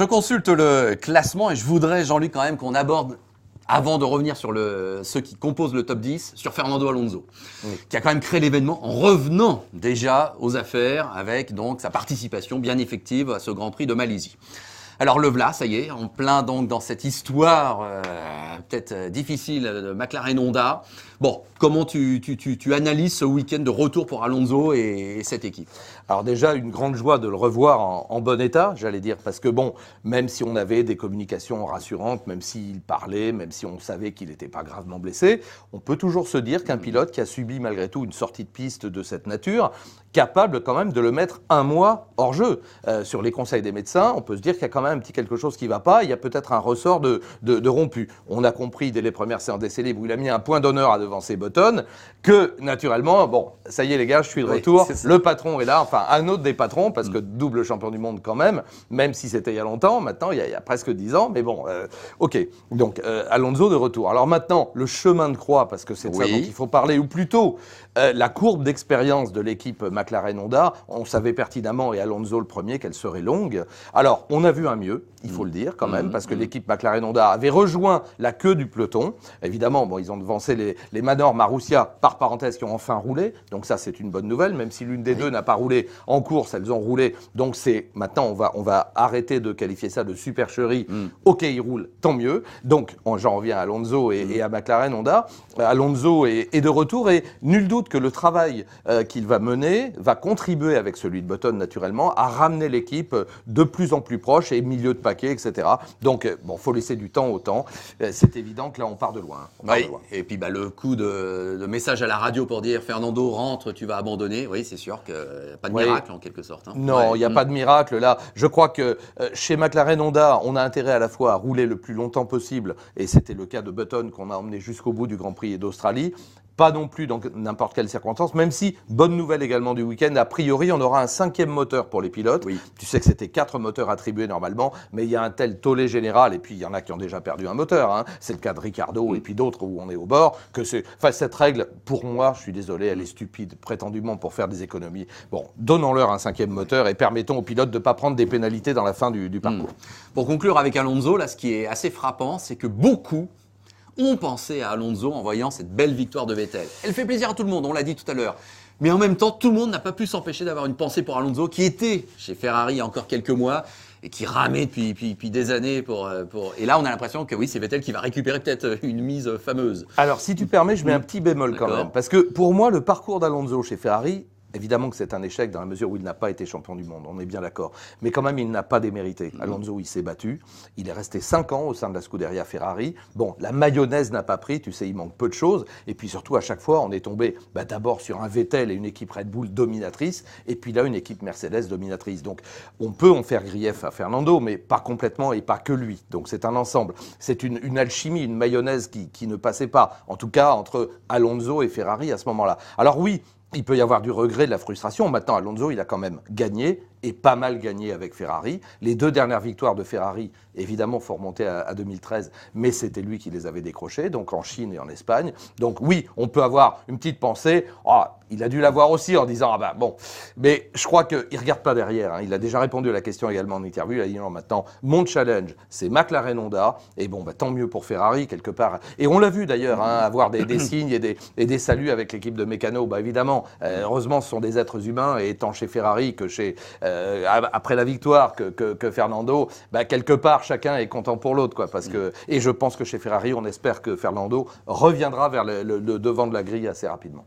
Je consulte le classement et je voudrais, Jean-Luc, quand même qu'on aborde, avant de revenir sur ceux qui composent le top 10, sur Fernando Alonso, qui a quand même créé l'événement en revenant déjà aux affaires avec donc sa participation bien effective à ce Grand Prix de Malaisie. Alors le voilà, ça y est, en plein donc dans cette histoire peut-être difficile de McLaren Honda. Bon, comment tu analyses ce week-end de retour pour Alonso et cette équipe? Alors déjà, une grande joie de le revoir en bon état, j'allais dire, parce que bon, même si on avait des communications rassurantes, même s'il parlait, même si on savait qu'il n'était pas gravement blessé, on peut toujours se dire qu'un pilote qui a subi malgré tout une sortie de piste de cette nature, capable quand même de le mettre un mois hors jeu. Sur les conseils des médecins, on peut se dire qu'il y a quand même un petit quelque chose qui ne va pas, il y a peut-être un ressort de rompu. On a compris dès les premières séances d'essais libres où il a mis un point d'honneur à devancer Button, que naturellement, bon, ça y est les gars, je suis de retour, le patron est là, enfin un autre des patrons, parce que double champion du monde quand même si c'était il y a longtemps, maintenant il y a presque 10 ans, mais bon, ok. Donc Alonso de retour. Alors maintenant, le chemin de croix, parce que c'est de ça dont il faut parler, ou plutôt la courbe d'expérience de l'équipe McLaren Honda, on savait pertinemment, et Alonso le premier, qu'elle serait longue. Alors, on a vu un mieux, il faut le dire quand même, parce que l'équipe McLaren Honda avait rejoint la queue du peloton. Évidemment, bon, ils ont devancé les Manor Marussia, par parenthèse, qui ont enfin roulé. Donc ça, c'est une bonne nouvelle, même si l'une des deux n'a pas roulé en course, elles ont roulé. Donc maintenant, on va arrêter de qualifier ça de supercherie. Ok, ils roulent, tant mieux. Donc, j'en reviens à Alonso et à McLaren Honda. Alonso est de retour et nul doute que le travail qu'il va mener va contribuer avec celui de Button, naturellement, à ramener l'équipe de plus en plus proche et milieu de paquet, etc. Donc, bon, faut laisser du temps au temps. C'est évident que là, on part de loin. Et puis, le coup de message à la radio pour dire Fernando rentre, tu vas abandonner. Oui, c'est sûr que pas de miracle en quelque sorte. Hein. Non, il n'y a pas de miracle là. Je crois que chez McLaren Honda, on a intérêt à la fois à rouler le plus longtemps possible, et c'était le cas de Button qu'on a emmené jusqu'au bout du Grand Prix d'Australie. Pas non plus dans n'importe quelle circonstance, même si, bonne nouvelle également du week-end, a priori, on aura un 5e moteur pour les pilotes. Oui. Tu sais que c'était 4 moteurs attribués normalement, mais il y a un tel tollé général, et puis il y en a qui ont déjà perdu un moteur. Hein. C'est le cas de Ricardo et puis d'autres où on est au bord. Cette règle, pour moi, je suis désolé, elle est stupide, prétendument pour faire des économies. Bon, donnons-leur un 5e moteur et permettons aux pilotes de ne pas prendre des pénalités dans la fin du parcours. Pour conclure avec Alonso, là, ce qui est assez frappant, c'est que beaucoup ont pensé à Alonso en voyant cette belle victoire de Vettel. Elle fait plaisir à tout le monde, on l'a dit tout à l'heure. Mais en même temps, tout le monde n'a pas pu s'empêcher d'avoir une pensée pour Alonso, qui était chez Ferrari il y a encore quelques mois et qui ramait depuis des années pour... Et là, on a l'impression que oui, c'est Vettel qui va récupérer peut-être une mise fameuse. Alors, si tu permets, je mets un petit bémol quand même. Parce que pour moi, le parcours d'Alonso chez Ferrari... Évidemment que c'est un échec dans la mesure où il n'a pas été champion du monde, on est bien d'accord. Mais quand même, il n'a pas démérité. Alonso, il s'est battu. Il est resté 5 ans au sein de la Scuderia Ferrari. Bon, la mayonnaise n'a pas pris, tu sais, il manque peu de choses. Et puis surtout, à chaque fois, on est tombé d'abord sur un Vettel et une équipe Red Bull dominatrice, et puis là, une équipe Mercedes dominatrice. Donc, on peut en faire grief à Fernando, mais pas complètement et pas que lui. Donc, c'est un ensemble. C'est une alchimie, une mayonnaise qui ne passait pas, en tout cas, entre Alonso et Ferrari à ce moment-là. Alors oui, il peut y avoir du regret, de la frustration. Maintenant, Alonso, il a quand même gagné, et pas mal gagné avec Ferrari. Les 2 dernières victoires de Ferrari, évidemment, faut remonter à 2013, mais c'était lui qui les avait décrochées, donc en Chine et en Espagne. Donc oui, on peut avoir une petite pensée. Oh, il a dû l'avoir aussi en disant, bon. Mais je crois qu'il ne regarde pas derrière. Hein. Il a déjà répondu à la question également en interview. Il a dit, non, maintenant, mon challenge, c'est McLaren Honda. Et bon, tant mieux pour Ferrari, quelque part. Et on l'a vu d'ailleurs, avoir des signes et des saluts avec l'équipe de mécano. Évidemment, heureusement, ce sont des êtres humains, et tant chez Ferrari que chez... après la victoire que Fernando, quelque part, chacun est content pour l'autre, quoi. Et je pense que chez Ferrari, on espère que Fernando reviendra vers le devant de la grille assez rapidement.